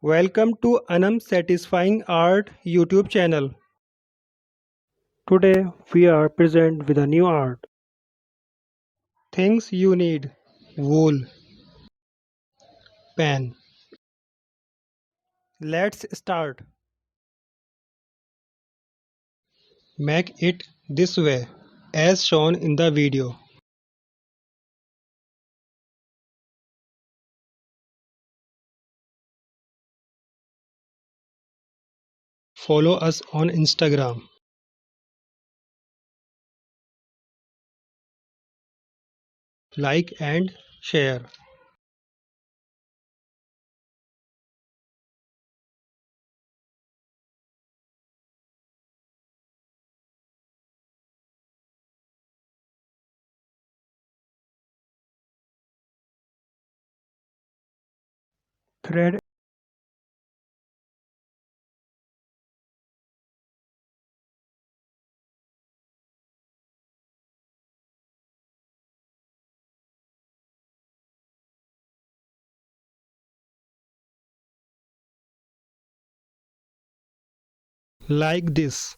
Welcome to Anam Satisfying Art YouTube channel. Today we are present with a new art. Things you need: wool, pen. Let's start. Make it this way as shown in the video. Follow us on Instagram. Like and share. Thread like this.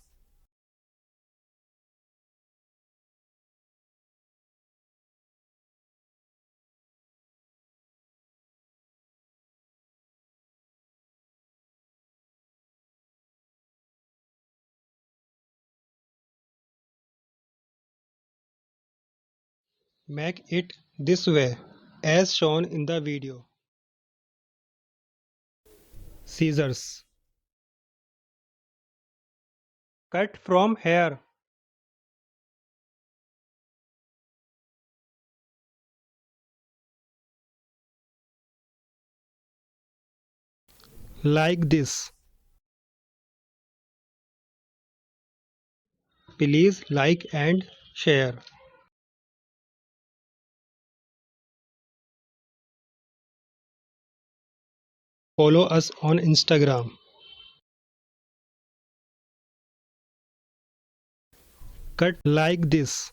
Make it this way as shown in the video. Scissors. Cut from here. Like this. Please like and share. Follow us on Instagram. Cut like this.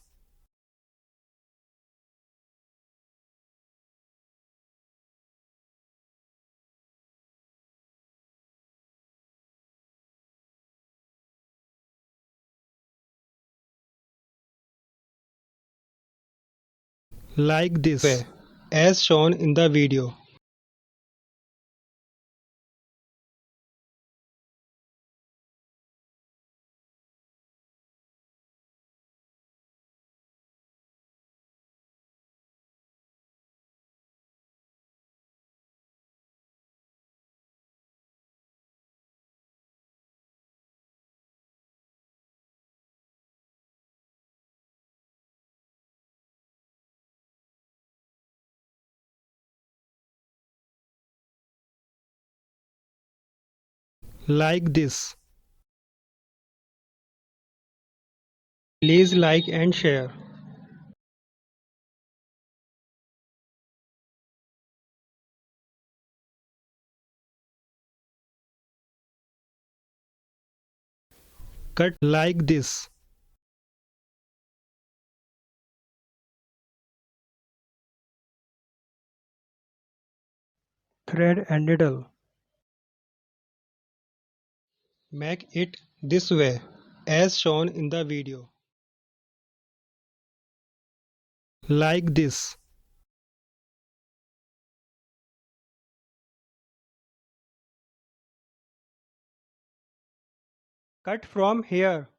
Like this way as shown in the video. Like this. Please like and share. Cut like this. Thread and needle. Make it this way as shown in the video. Like this. Cut from here.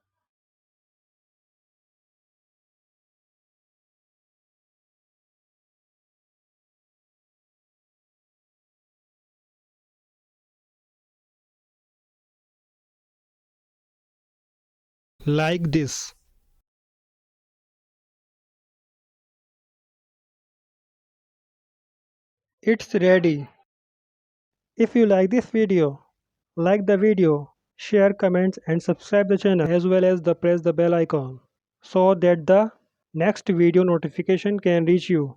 Like this. It's ready. If you like this video, like the video, share, comments and subscribe the channel as well as press the bell icon so that the next video notification can reach you.